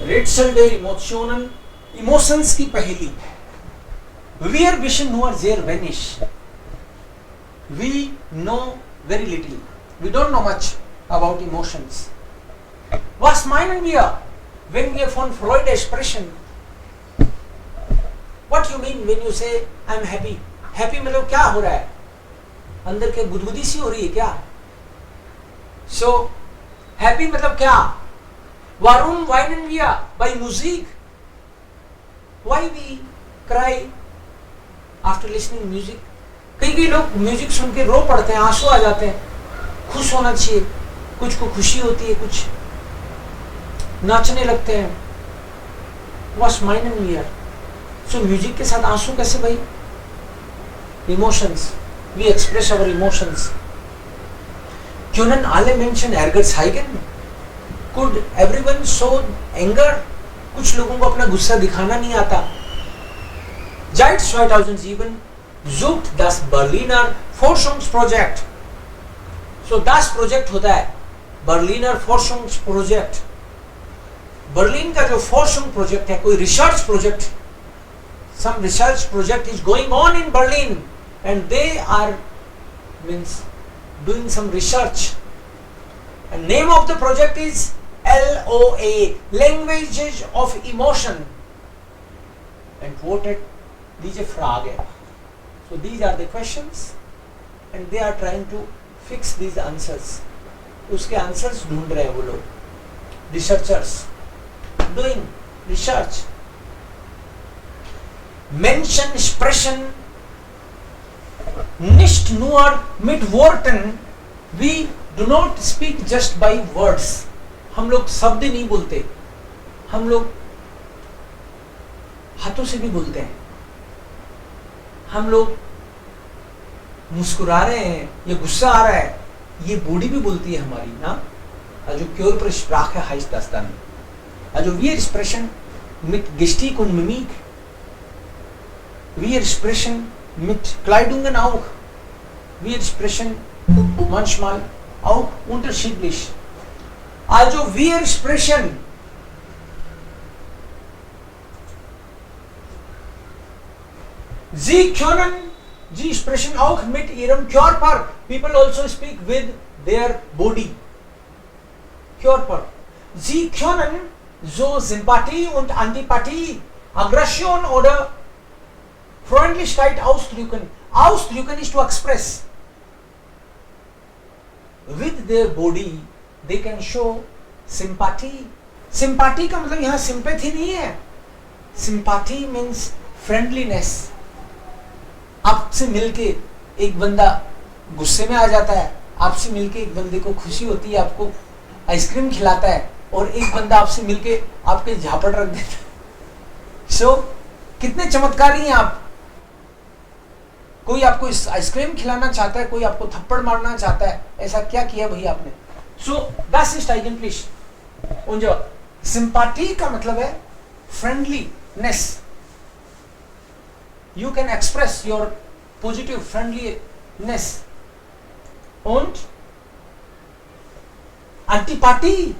रेट्सल der इमोशनन, emotions की पहेली. Where vision nor there vanish. We know very little. We don't know much about emotions. Was meinen wir, wenn wir von Freud sprechen? What you mean when you say I am happy? Happy मतलब क्या हो रहा है? अंदर के गुदगुदी सी हो रही है क्या? So happy मतलब क्या? Warum weinen wir by music? Why we cry after listening music? कई लोग म्यूजिक सुन के रो पड़ते हैं, आंसू आ जाते हैं. खुश होना चाहिए, कुछ को खुशी होती है, कुछ नाचने लगते हैं. वॉस माइन एंड ईयर. सो म्यूजिक के साथ आंसू कैसे भाई? Emotions, we express our emotions. Können alle Menschen Ärger zeigen? Could everyone show anger? कुछ लोगों को अपना गुस्सा दिखाना नहीं आता. Seit 2007 sucht das Berliner Forschungsprojekt. So das Projekt होता है Berliner Forschungsprojekt. बर्लिन का जो Forschung Projekt है, कोई research project, some research project is going on in Berlin and they are doing some research. And name of the project is LOA, Languages of Emotion. And quoted diese Frage. So these are the questions and they are trying to fix these answers. उसके answers ढूंढ रहे हैं वो लोग, researchers doing research. Menschen sprechen nicht nur mit Worten. We do not speak just by words. हम लोग शब्द नहीं बोलते, हम लोग हाथों से भी बोलते हैं. हम लोग मुस्कुरा रहे हैं या गुस्सा आ रहा है, ये बॉडी भी बोलती है हमारी ना. Also Körpersprache heißt das dann. Also wir sprechen mit Gestik und Mimik. Wir sprechen mit Kleidungen auch. Wir sprechen manchmal auch unterschiedlich. Also wir sprechen. Sie sprechen auch mit ihrem Körper. People also speak with their body. Körper. Sie können so Sympathie und Antipathie, Aggression oder Freundlichkeit ausdrücken. Ausdrücken is to express. With their body, they can show sympathy. Sympathy का मतलब यहाँ sympathy नहीं है. Sympathy means friendliness. आपसे मिलके एक बंदा गुस्से में आ जाता है, आपसे मिलके एक बंदे को खुशी होती है, आपको आइसक्रीम खिलाता है, और एक बंदा आपसे मिलके आपके झापड़ रख देता है. सो कितने चमत्कारी हैं आप. कोई आपको इस आइसक्रीम खिलाना चाहता है, कोई आपको थप्पड़ मारना चाहता है. ऐसा क्या किया भाई आपने? सो das ist eigentlich. Und जो सिंपैथी का मतलब है friendliness. You can express your positive friendliness. Und antipathy.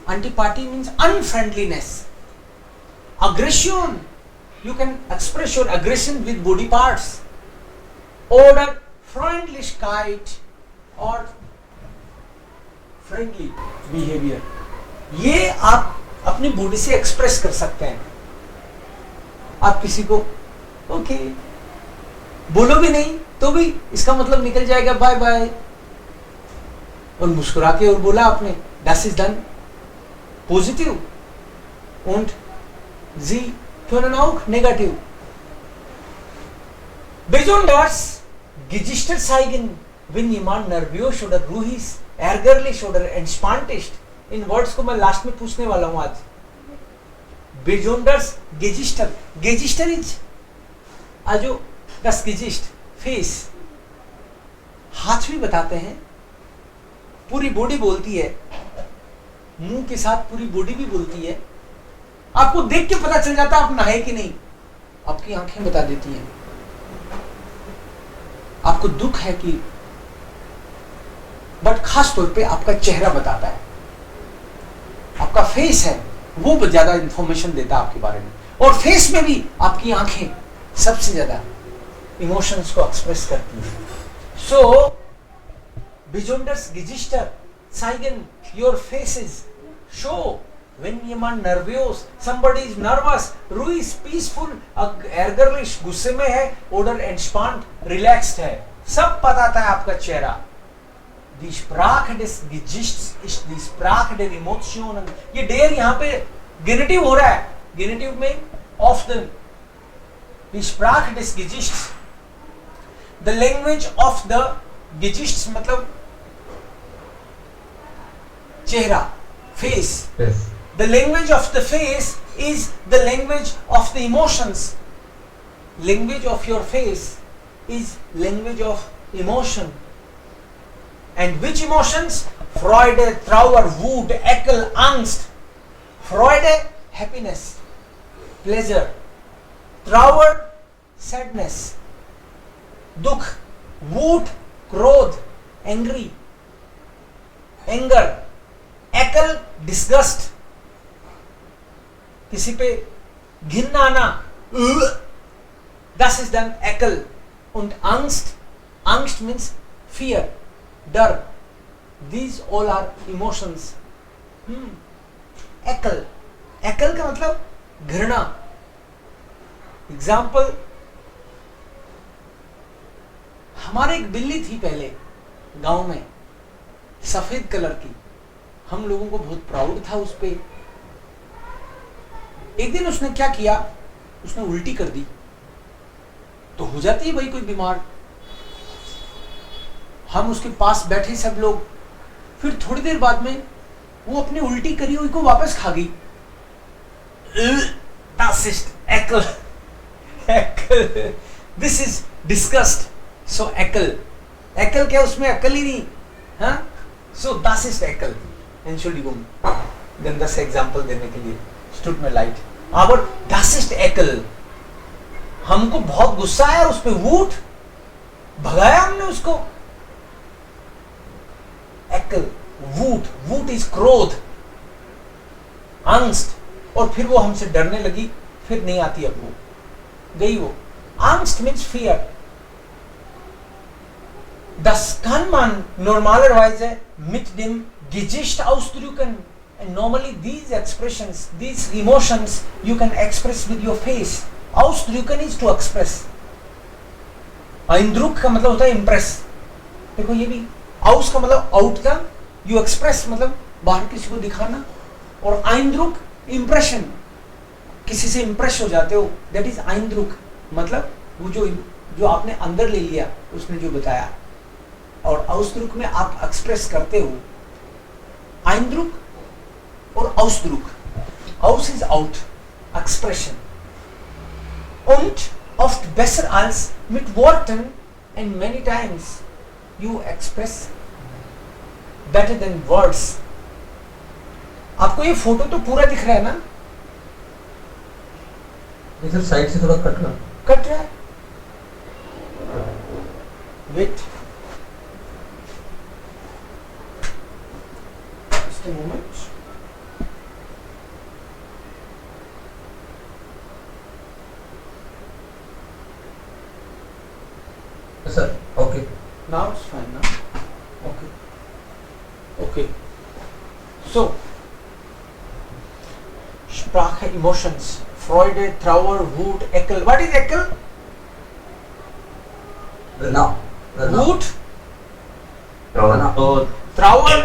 Antipathy means unfriendliness. Aggression. You can express your aggression with body parts. Oder Freundlichkeit or friendly behavior. ये आप अपनी body से express कर सकते हैं. आप किसी को ओके बोलो भी नहीं तो भी इसका मतलब निकल जाएगा बाय बाय, और मुस्कुरा के और बोला आपने, das ist dann positiv. Und sie können auch negativ. Besonders Gesichter zeigen, wenn jemand nervös oder ruhig, ärgerlich oder entspannt ist. इन वर्ड्स को मैं लास्ट में पूछने वाला हूं आज. Besonders Gesichter. Gesichter is also das Gesicht, face. हाथ भी बताते हैं, पूरी बॉडी बोलती है, मुंह के साथ पूरी बॉडी भी बोलती है. आपको देख के पता चल जाता आप नहाए कि नहीं, आपकी आंखें बता देती हैं. आपको दुख है कि, बट खास तौर पे आपका चेहरा बताता है, आपका फेस है वो ज्यादा इंफॉर्मेशन देता है आपके बारे में। और फेस में भी आपकी आंखें सबसे ज्यादा इमोशंस को एक्सप्रेस करती हैं। सो besonders Gesichter zeigen your faces show when jemand nervös, somebody is nervous, ruhig is peaceful, ärgerlich गुस्से में है, oder entspannt relaxed है, सब बताता है आपका चेहरा। Die Sprache des Gesichts ist die Sprache der Emotionen। ये der यहाँ पे गेनेटिव हो रहा है, गेनेटिव में often। Die Sprache des Gesichts, the language of the Gesichts मतलब चेहरा, face। The language of the face is the language of the emotions। Language of your face is language of emotion। And which emotions? Freude, Trauer, Wut, Ekel, Angst। Freude, happiness, pleasure। Trauer, sadness, दुख। Wut, क्रोध, angry, anger। Ekel, disgust, किसी पे घिन आना, das ist dann Ekel। Und Angst, Angst means fear, डर। These all are emotions। Ekel, Ekel का मतलब घृणा। एग्जाम्पल, हमारे एक बिल्ली थी पहले गांव में, सफेद कलर की, हम लोगों को बहुत प्राउड था उस पे। एक दिन उसने क्या किया, उसने उल्टी कर दी, तो हो जाती है भाई कोई बीमार। हम उसके पास बैठे सब लोग, फिर थोड़ी देर बाद में वो अपनी उल्टी करी हुई को वापस खा गई। Das ist Ekel। Ekel। This is disgust। So Ekel। Ekel क्या, उसमें अकल ही नहीं, हाँ? So das ist Ekel। Entschuldigung, गंदा से एग्जाम्पल देने के लिए, tut mir leid, aber das ist Ekel। हमको बहुत गुस्सा आया उस पे, वूट, भगाया हमने उसको। Ekel, वूट, वूट इज क्रोध, angst। और फिर वो हमसे डरने लगी, फिर नहीं आती, अब वो गई वो। Angst means fear। Das kann man normalerweise mit dem Gesicht ausdrücken। And normally these expressions, these emotions you can express with your face। Ausdrücken is to express। Eindruck का मतलब होता है impress। देखो ये भी, aus का मतलब out का, you express मतलब बाहर किसी को दिखाना, और Eindruck impression, किसी से impress हो जाते हो, that is Eindruck। मतलब वो जो आपने अंदर ले लिया, उसने जो बताया, और Ausdruck में आप एक्सप्रेस करते हो। Eindruck और Ausdruck। Aus is out, expression। Und oft besser als mit Worten, and many times you express better than words। आपको ये फोटो तो पूरा दिख रहा है ना? इधर साइड से थोड़ा कट रहा है। Wait just a moment। Sir okay, now it's fine now। okay okay so Sprache, emotions, Freude, Trauer, Wut, Ekel। What is Ekel? Wut, क्रोध, Trauer,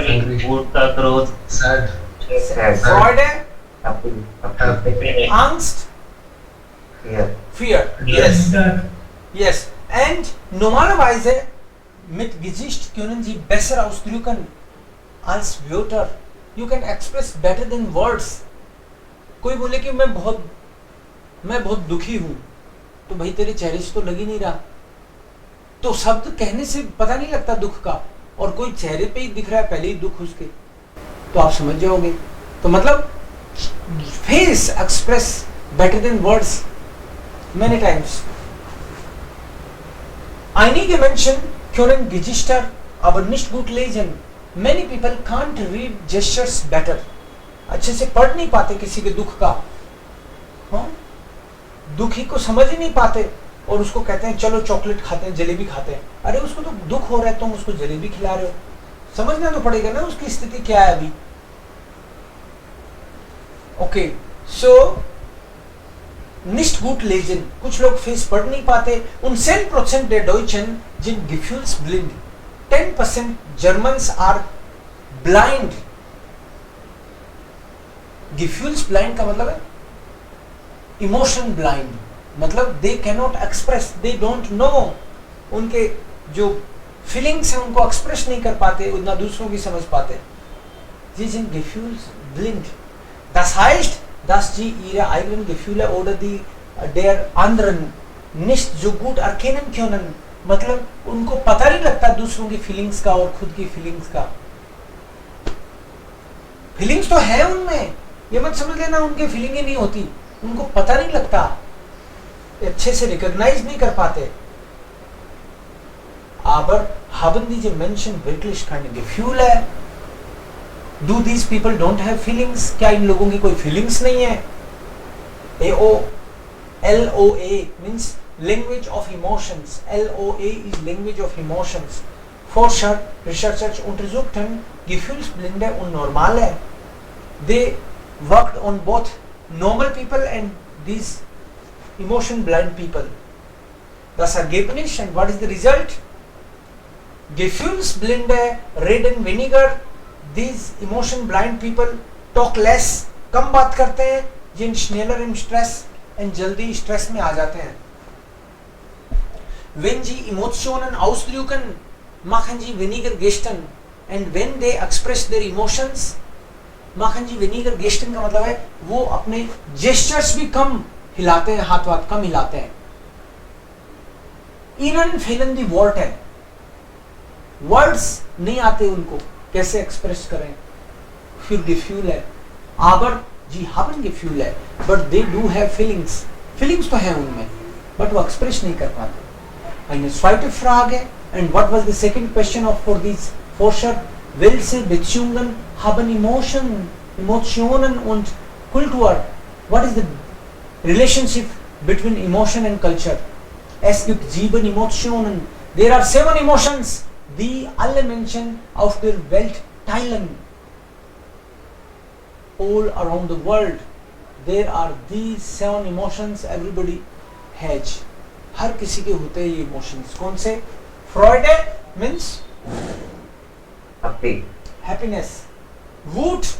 वूट का क्रोध, sad, Freude, happy, Angst, fear. Fear। Yes. And normalerweise mit Gesicht können Sie besser ausdrücken als Wörter। You can express better than words। कोई बोले कि मैं बहुत दुखी हूं, तो भाई तेरे चेहरे से तो लग ही नहीं रहा, तो शब्द कहने से पता नहीं लगता दुख का, और कोई चेहरे पे ही दिख रहा है पहले ही दुख उसके, तो आप समझ जाओगे। तो मतलब face express better than words many times। Einige Menschen können Gesichter aber nicht gut lesen। Many people can't read gestures better। अच्छे से पढ़ नहीं पाते किसी के दुख का, हाँ, दुखी को समझ ही नहीं पाते और उसको कहते हैं चलो चॉकलेट खाते हैं, जलेबी खाते हैं। अरे उसको तो दुख हो रहा है, तुम उसको जलेबी खिला रहे हो, समझना तो पड़ेगा ना उसकी स्थिति क्या है अभी। ओके, सो nicht gut lesen, कुछ लोग फेस पढ़ नहीं पाते। उन 10% der Deutschen sind gefühlsblind, 10% Germans are blind। gefühlsblind का मतलब है इमोशन ब्लाइंड, मतलब they cannot express, they don't know, उनके जो फीलिंग्स हैं उनको एक्सप्रेस नहीं कर पाते, उतना दूसरों की समझ पाते। Sie sind gefühlsblind, das heißt dass sie ihre eigenen Gefühle oder die der anderen nicht so gut erkennen können, मतलब उनको पता नहीं लगता दूसरों की फीलिंग्स का और खुद की फीलिंग्स का। फीलिंग्स तो है उनमें, ये मत समझ लेना उनकी फीलिंगें नहीं होती, उनको पता नहीं लगता, अच्छे से रिकॉग्नाइज नहीं कर पाते। Aber haben diese Menschen wirklich keine Gefühle? Do these people don't have feelings? क्या इन लोगों की कोई फीलिंग्स नहीं है? LOA means language of emotions. LOA is language of emotions. Forscher, Researchers untersuchten Gefühlsblinde und Normale. They worked on both normal people and these emotion blind people. Das Ergebnis, and what is the result? Gefühlsblinde reden weniger. These emotion blind people talk less, कम बात करते हैं, जिन schneller in stress and जल्दी stress में आ जाते हैं। Wenn sie Emotionen ausdrücken, machen sie weniger Gesten, and when they express their emotions, machen sie weniger Gesten का मतलब है वो अपने gestures भी कम हिलाते हैं, हाथ वाथ कम हिलाते हैं। Ihnen fehlen die Worte, words नहीं आते उनको, कैसे एक्सप्रेस करें, फिर Gefühle, aber ji haben Gefühle, but they do have feelings, feelings तो है उनमें, but वो एक्सप्रेस नहीं कर पाते। Eine zweite Frage, and what was the second question of for these Forscher? Welche Beziehungen haben Emotionen und Kultur? What is the relationship between emotion and culture? Es gibt 7 Emotionen. There are 7 emotions, die alle Menschen auf der Welt teilen. All around the world, there are these 7 emotions everybody has. हर किसी के होते हैं ये emotions। कौन से? Freude means happy, happiness. Wut,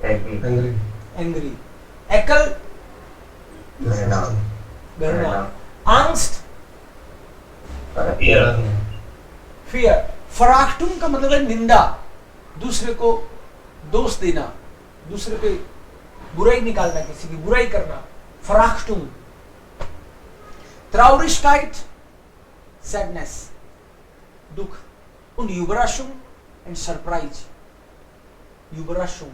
angry, angry. Ekel, डरना। Angst, fear, fear. Verachtung का मतलब है निंदा, दूसरे को दोष देना, दूसरे पे बुराई निकालना, किसी की बुराई करना, Verachtung. Traurigkeit, sadness, दुख। Und Überraschung and surprise. Überraschung,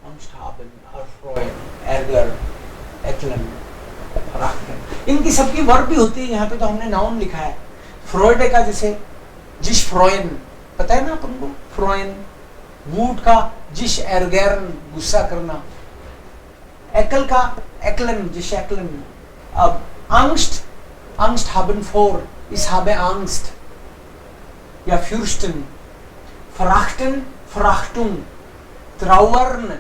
Angst haben, Erfreuen, Ärger, Ekeln, Verachten। इनकी सबकी वर्ब भी होती है, यहाँ पे तो हमने नाउन लिखा है। फ्रॉयड का जैसे जिश फ्रॉयन, पता है ना अपन को, फ्रॉयन। वूट का जिश एरगैरन, गुस्सा करना। एकल का एकलन, जिश एकलन। अब angst, angst haben vor, ich habe Angst, या fürchten। Verachten, Verachtung, Trauern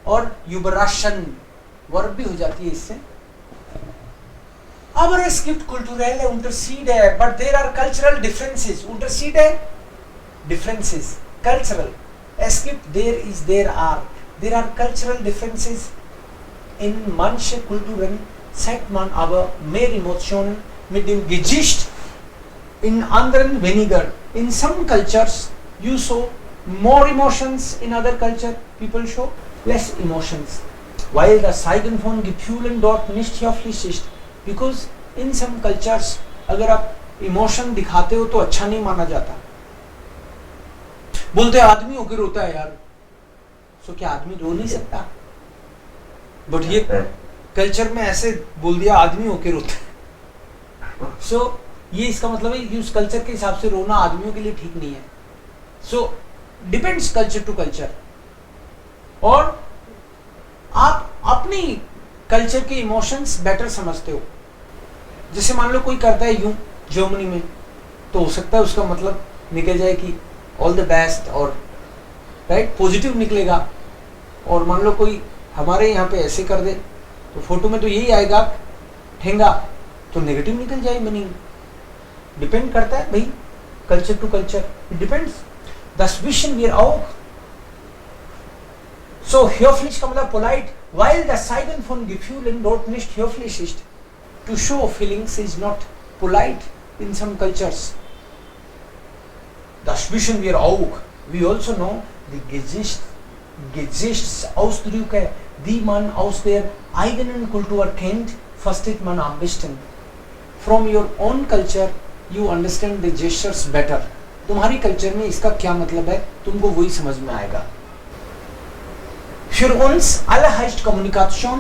और Überraschen, वर्ब भी हो जाती है इससे। Aber es gibt kulturelle Unterschiede, but there are cultural differences. Unterschiede, differences, cultural. Es gibt, there is, there are cultural differences. In manche Kulturen zeigt man aber mehr Emotionen mit dem Gesicht, in anderen weniger. In some cultures you show more emotions, in other culture people show less emotions. While the Zeigen von Gefühlen dort nicht höflich ist, because in some cultures अगर आप emotion दिखाते हो तो अच्छा नहीं माना जाता। बोलते आदमी होकर रोता है यार, सो क्या आदमी रो नहीं सकता? बट ये कल्चर में ऐसे बोल दिया आदमी होकर रोता है। सो ये इसका मतलब है कि उस कल्चर के हिसाब से रोना आदमियों के लिए ठीक नहीं है। So depends culture to culture. और आप अपनी कल्चर के इमोशंस बेटर समझते हो। जैसे मान लो कोई करता है यूं जर्मनी में, तो हो सकता है उसका मतलब निकल जाए कि ऑल द बेस्ट और राइट पॉजिटिव निकलेगा। और मान लो कोई हमारे यहाँ पे ऐसे कर दे तो फोटो में तो यही आएगा ठेंगा, तो नेगेटिव निकल जाए मीनिंग। डिपेंड करता है भाई culture to culture, it depends. Das Wissen wir auch. So höflich का मतलब polite, while das Zeigen von Gefühlen dort nicht höflich ist. To show feelings is not polite in some cultures. Das wissen wir auch. We also know die Gesichtsausdrücke, die man aus der eigenen Kultur kennt, versteht man am besten. From your own culture, you understand the gestures better. तुम्हारी culture में इसका क्या मतलब है तुमको वही समझ में आएगा। Für uns alle heißt Kommunikation.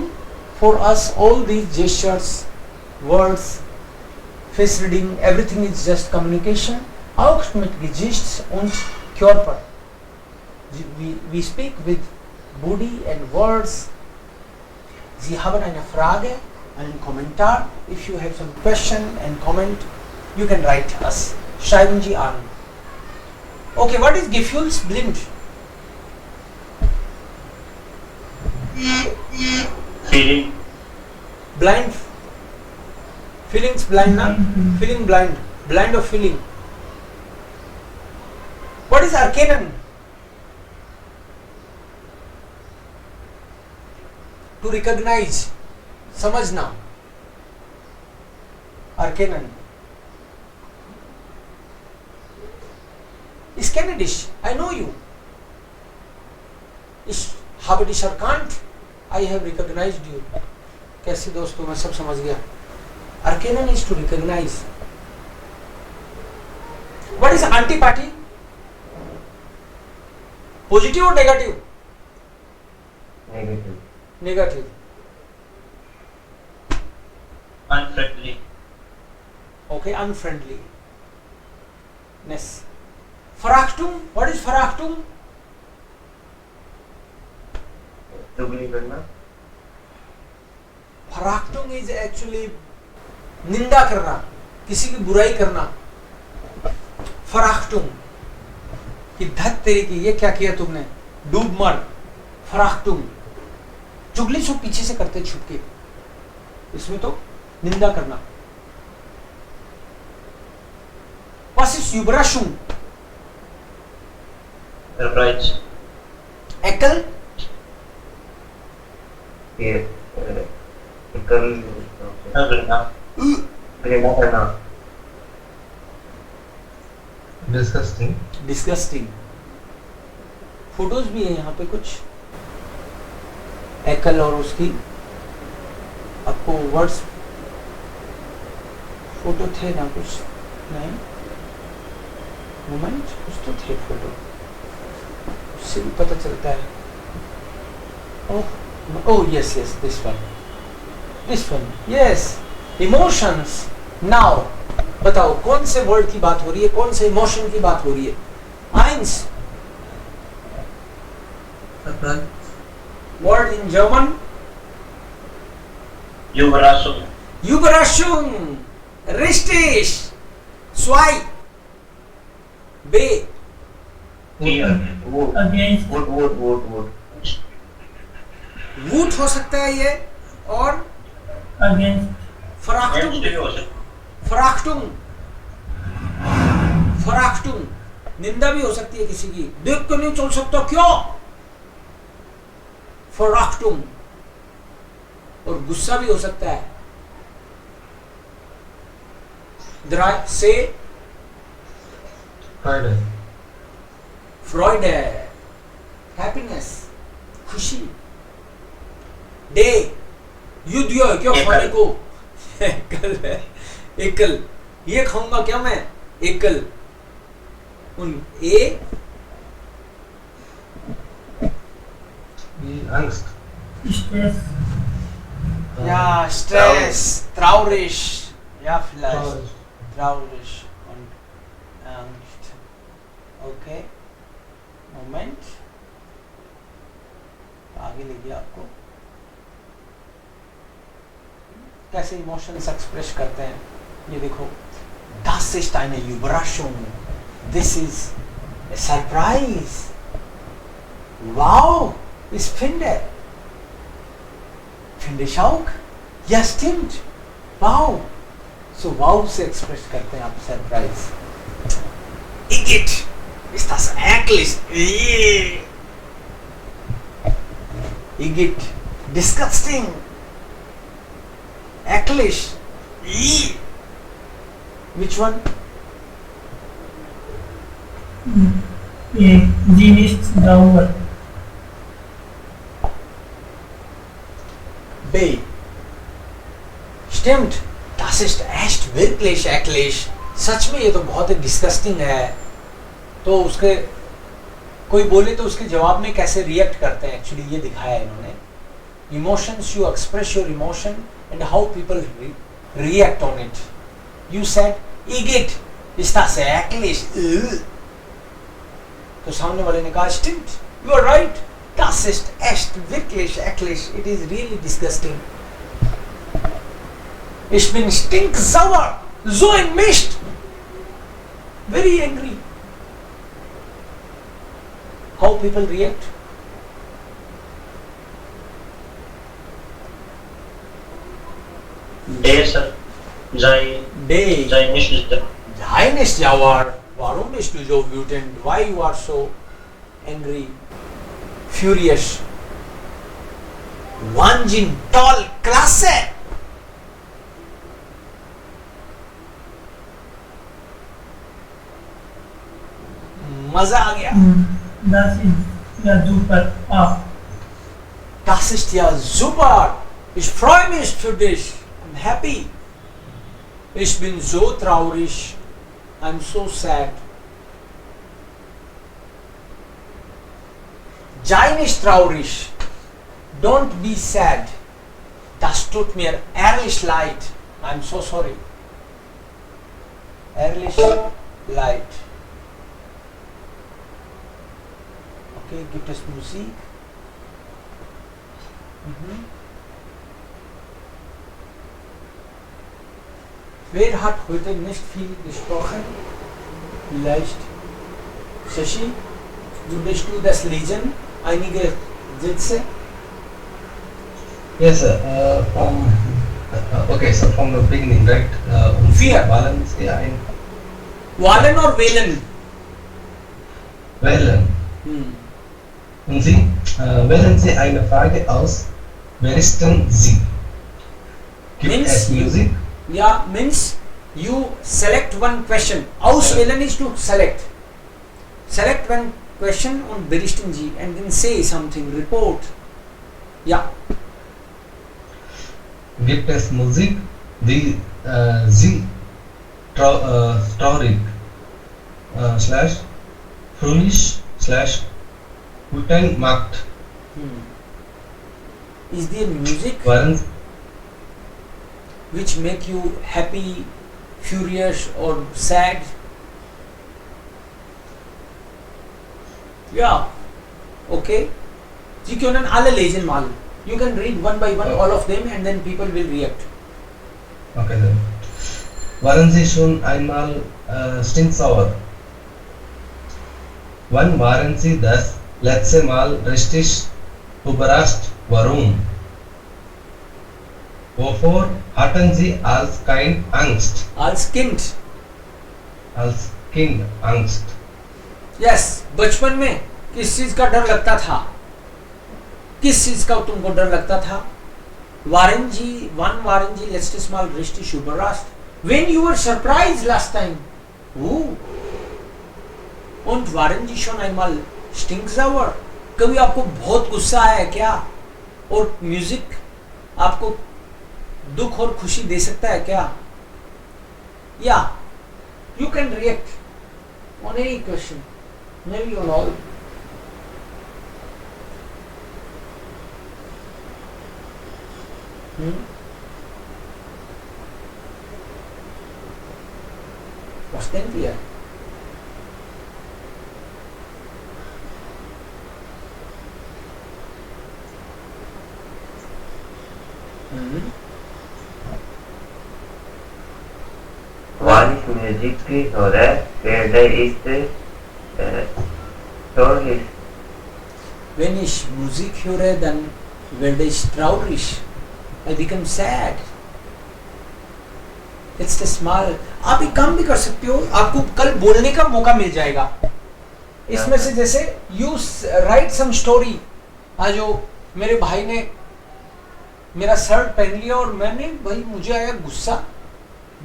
For us all these gestures, words, face reading, everything is just communication. Auch mit Gesichts und Körper. We speak with body and words. Sie haben eine Frage, einen Kommentar. If you have some question and comment, you can write us. Schreiben Sie an. Okay, what is Gefühlsblind? Feeling. Blind. Feelings blind, na? Feeling blind. Blind of feeling. What is Erkennen? To recognize. समझना. Erkennen. Ich kenne dich. I know you. Ich habe dich erkannt. I have recognized you. कैसे दोस्तों मैं सब समझ गया। Erkennen is to recognize. What is antipathy? Positive or negative? Negative. Negative. Unfriendly. Okay, unfriendliness. Verachtung. What is Verachtung? चुगली करना. Verachtung is actually निंदा करना, किसी की बुराई करना। Verachtung कि धत तेरी की ये क्या किया तुमने, डूब मर। Verachtung चुगली सब पीछे से करते छुप के, इसमें तो निंदा करना। Was ist Überraschung? Surprise. Ekel? घृणा करना. Disgusting. Disgusting. फोटोज भी है यहाँ पे कुछ एकल और उसकी, आपको वर्ड्स फोटो थे ना कुछ, नहीं मोमेंट कुछ तो थे फोटो, उससे भी पता चलता है। Oh yes, this one, yes, emotions. Now बताओ कौन से वर्ड की बात हो रही है, कौन से इमोशन की बात हो रही है? Eins. Word in German? Überraschung. Überraschung. Richtig. Zwei. B. Fear. Wood. Against. Wood. वूट हो सकता है ये, और Against. फराक्टुम निंदा भी हो सकती है किसी की, देख के नहीं चल सकता क्यों, फराक्टुम। और गुस्सा भी हो सकता है, से फ्रॉइडे हैप्पीनेस, खुशी। डे युद्ध है क्यों खाने को, एकल है, एकल ये खाऊंगा क्या मैं, एकल। उन ए Angst. Stress. या स्ट्रेस, ट्राउरिश या vielleicht traurig und Angst. Okay, moment आगे ले गया आपको। कैसे इमोशंस एक्सप्रेस करते हैं ये देखो। Das ist eine Überraschung. This is a surprise. Wow, ich finde. Finde ich auch? Ja, stimmt. Wow. So wow से एक्सप्रेस करते हैं आप surprise. Igitt, ist das eklig? Igitt, disgusting, eklig. Which one? Sie nicht sauber. B. Stimmt. Das ist echt wirklich eklig. सच में ये तो बहुत ही disgusting है। तो उसके कोई बोले तो उसके जवाब में कैसे रिएक्ट करते हैं एक्चुअली ये दिखाया है इन्होंने। Emotions, you express your emotion and how people react on it. You said इगिट, ist das eklig? तो सामने वाले ने कहा stimmt, you are right, das ist echt wirklich eklig, it is really disgusting. Ich bin stinksauer, so ein Mist, very angry. How people react? Der, sir. Sei nicht da. Sei nicht sauer. Warum bist du so wütend? Why you are so angry? Furious. Wahnsinn, toll, klasse. मजा आ गया। Das ist ja super. Das ist ja super. Ich freue mich für dich. I'm happy. Ich bin so traurig. I'm so sad. Sei nicht traurig. Don't be sad. Das tut mir ehrlich leid. I'm so sorry. Ehrlich leid. Okay, gibt es Musik? Wer hat heute nicht viel gesprochen? Vielleicht Shashi, würdest du das lesen? Einige Sätze? Yes, sir. Okay, so from the beginning, right? Vier. Balance, yeah, Wallen or Wellen? Wellen. Und Sie, wählen Sie eine Frage aus. Wer ist denn Sie? Gibt es Musik? Yeah, means you select one question. Auswählen is to select. Select one question on Beristin G and then say something, report. Yeah. Gibt es Musik, die Sie traurig / fröhlich / wütend macht? Is there music which make you happy, furious or sad? Yeah. Okay. Sie können alle lesen mal. You can read one by one all of them and then people will react. Okay then. Waren Sie schon einmal stinksauer? Wann waren Sie das letzte Mal richtig überrascht? Warum? Wovor hatten Sie als Kind Angst? Als Kind. Als Kind Angst. Yes, बचपन में किस चीज का डर लगता था? किस चीज का तुमको डर लगता था? Waren Sie letztes Mal richtig überrascht? When you were surprised last time? Und waren Sie schon einmal stinksauer? कभी आपको बहुत गुस्सा आया है क्या? और म्यूजिक आपको दुख और खुशी दे सकता है क्या? Yeah, you can react on any question, maybe on all. Was denkt ihr? Wann ich Musik höre, werde ich traurig. Wenn ich Musik höre, dann werde ich traurig. I become sad. It's the small. आप एक काम भी कर सकते हो, आपको कल बोलने का मौका मिल जाएगा इसमें से। जैसे यू राइट सम स्टोरी। आज जो मेरे भाई ने मेरा शर्ट पहन लिया और मैंने, भाई मुझे आया गुस्सा,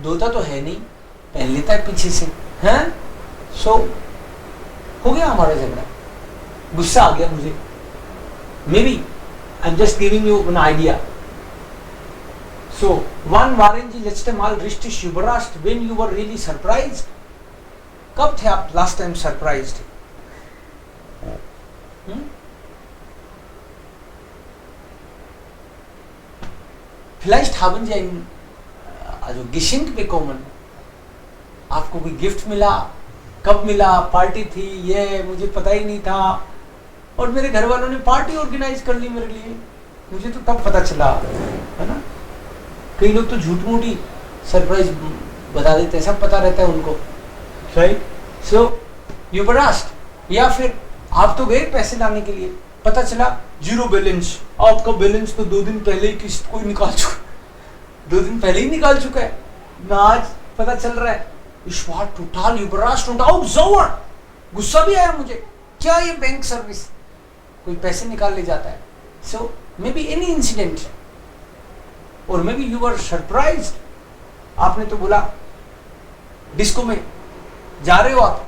धोता तो है नहीं, पहन लेता है पीछे से, हैं? सो हो गया हमारा झगड़ा, गुस्सा आ गया मुझे। Maybe I am just giving you an idea. So one वारंजी लेट्स माल रिश्ते शुभराष्ट्र when you were really surprised. कब थे आप last time surprised? Vielleicht haben Sie ein, also Geschenk bekommen? आपको कोई गिफ्ट मिला? कब मिला? पार्टी थी, ये मुझे पता ही नहीं था, और मेरे घर वालों ने पार्टी ऑर्गेनाइज कर ली मेरे लिए, मुझे तो तब पता चला, है ना? कई लोग तो झूठ मूठी सरप्राइज बता देते हैं, सब पता रहता है उनको, right? So you were asked. या फिर आप तो गए पैसे लाने के लिए, पता चला जीरो बैलेंस, आपका बैलेंस तो 2 दिन पहले ही किसी कोई निकाल चुका, 2 दिन पहले ही निकाल चुका है ना, आज पता चल रहा है। इस बार टोटल युवराज टोटल गुस्सा भी आया मुझे, क्या ये बैंक सर्विस, कोई पैसे निकाल ले जाता है। सो मे बी एनी इंसिडेंट, और may be you were surprised. आपने तो बोला डिस्को में जा रहे हो, आप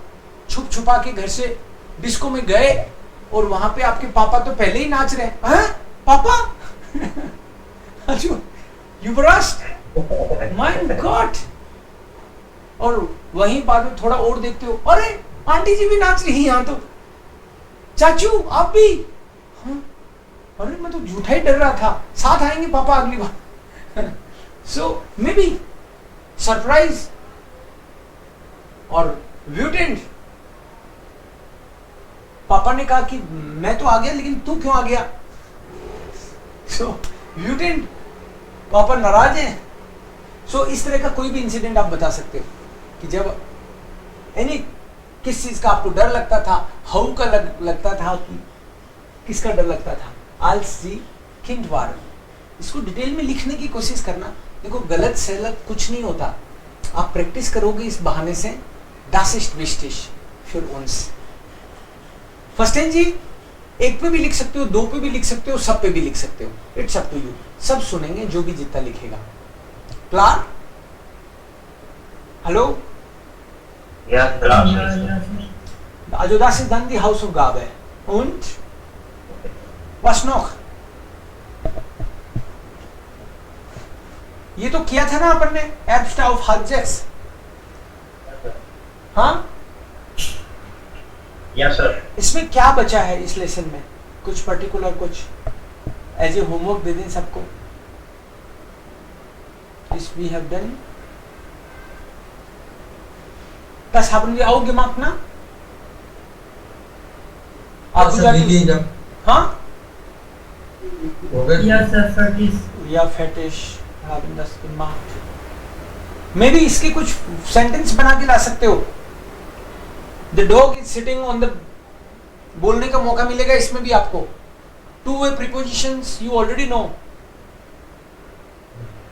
छुप छुपा के घर से डिस्को में गए, और वहां पे आपके पापा तो पहले ही नाच रहे हैं, पापा युवराज, माय गॉड। और वहीं बाद में थोड़ा और देखते हो, अरे आंटी जी भी नाच रही यहाँ तो, चाचू आप भी, हाँ? अरे मैं तो झूठा ही डर रहा था, साथ आएंगे पापा अगली बार। सो मे बी सरप्राइज और व्यूटेंट। पापा ने कहा कि मैं तो आ गया, लेकिन तू क्यों आ गया? सो व्यूटेंट, पापा नाराज हैं। सो इस तरह का कोई भी इंसिडेंट आप बता सकते हो कि जब एनी किस चीज का आपको डर लगता था, हाउ का लगता था, कि किसका डर लगता था। आल्स दी किंड वार, इसको डिटेल में लिखने की कोशिश करना। देखो गलत सलत कुछ नहीं होता, आप प्रैक्टिस करोगे इस बहाने से। Das ist wichtig für uns। First जी, 1 पे भी लिख सकते हो, 2 पे भी लिख सकते हो, सब पे भी लिख सकते हो, इट्स अप टू यू। सब सुनेंगे जो भी जितना लिखेगा। Klar? Hallo? Ja, klar. Also das ist dann die Hausaufgabe. Und? Was noch? ये तो किया था ना अपन ने, Erbstau auf Halbsechs। हाँ? Ja, sir. इसमें क्या बचा है इस लेसन में? कुछ पर्टिकुलर, कुछ एज ए होमवर्क दे दें सबको। This we have done. Das haben wir auch gemacht, na? आप जाके, हाँ? Ja, sir, fertig. Ja, fertig. Haben das gemacht. मे भी इसके कुछ सेंटेंस बना के ला सकते हो। The dog is sitting on the, बोलने का मौका मिलेगा इसमें भी आपको। Two-way prepositions you already know.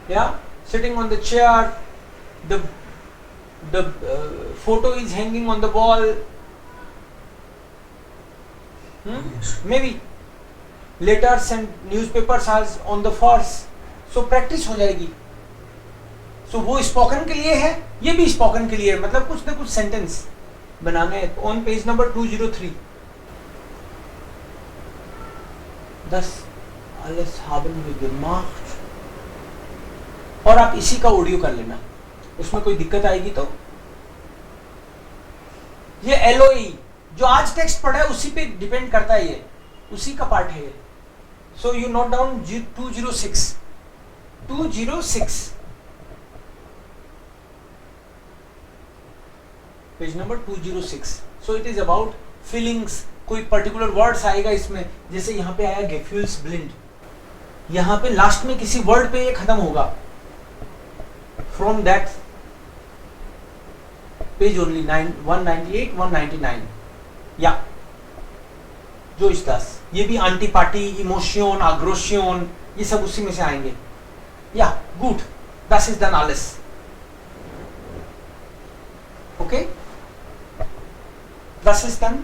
Yeah, sitting on the chair. The photo is hanging on the wall. Maybe letters and newspapers are on the force. So practice हो जाएगी। So वो स्पोकन के लिए है, ये भी स्पोकन के लिए है, मतलब कुछ ना कुछ सेंटेंस बनाने हैं। On page number 203। Das alles haben wir gemacht। और आप इसी का ऑडियो कर लेना, उसमें कोई दिक्कत आएगी तो। ये LOE जो आज टेक्स्ट पढ़ा है उसी पे डिपेंड करता है, ये उसी का पार्ट है ये। So you note down 206 page number 206। So it is about feelings. कोई पर्टिकुलर वर्ड्स आएगा इसमें, जैसे यहाँ पे आया गेफ्यूल्स ब्लिंड, यहां पे लास्ट में किसी वर्ड पे ये खत्म होगा, फ्रॉम दैट पेज ओनली 198 199 या जो इस दास, ये भी एंटीपाटी, इमोशन, आग्रोशन, ये सब उसी में से आएंगे. या good, das ist dann alles. Okay, das ist dann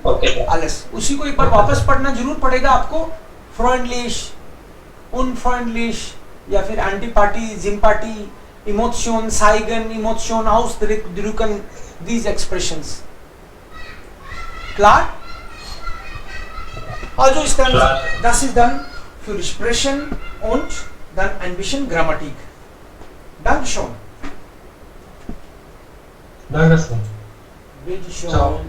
alles. उसी को एक बार वापस पढ़ना जरूर पड़ेगा आपको. फ्रेंडलिश, unfreundlich या फिर एंटीपाटी, sympathy, emotion, zeigen, emotion, ausdrücken, these expressions. Klar? Also ist dann, das ist dann für Sprechen und dann ein bisschen Grammatik. Dankeschön. Dankeschön. Bitte schön. Ciao.